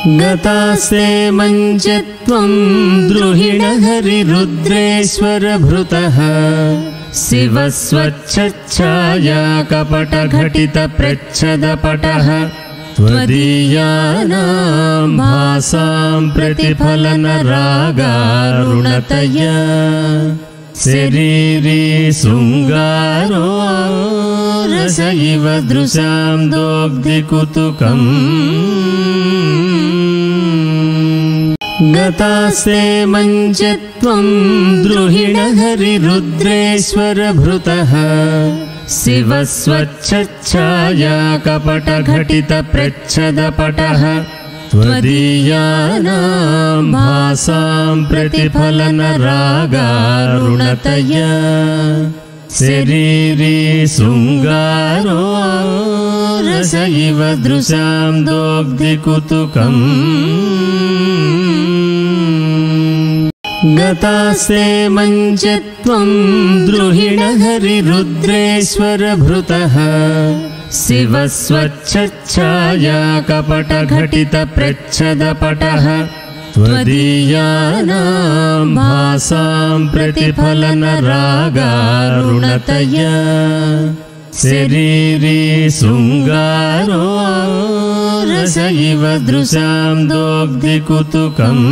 गतास्ते मञ्चत्वं द्रुहिणहरिरुद्रेश्वर भृतः शिवस्वच्छच्छाया कपटघटितप्रच्छदपटः त्वदीयानां भासां प्रतिफलनरागारुणतया शरीरी शृङ्गारो रस इव दृशां दोग्धिकुतुकम् गतास्ते मञ्चत्वं द्रुहिणहरिरुद्रेश्वर भृतः शिवस्वच्छच्छाया कपटघटितप्रच्छदपटः त्वदीयानां भासां प्रतिफलनरागारुणतया शरीरी शृङ्गारो रस इव दृशां दोग्धिकुतुकम् गतास्ते मञ्चत्वं द्रुहिणहरिरुद्रेश्वर भृतः शिवस्वच्छच्छाया कपटघटितप्रच्छदपटः त्वदीयानां भासां प्रतिफलनरागारुणतया शरीरी शृङ्गारो रस इव दृशां दोग्धिकुतुकम्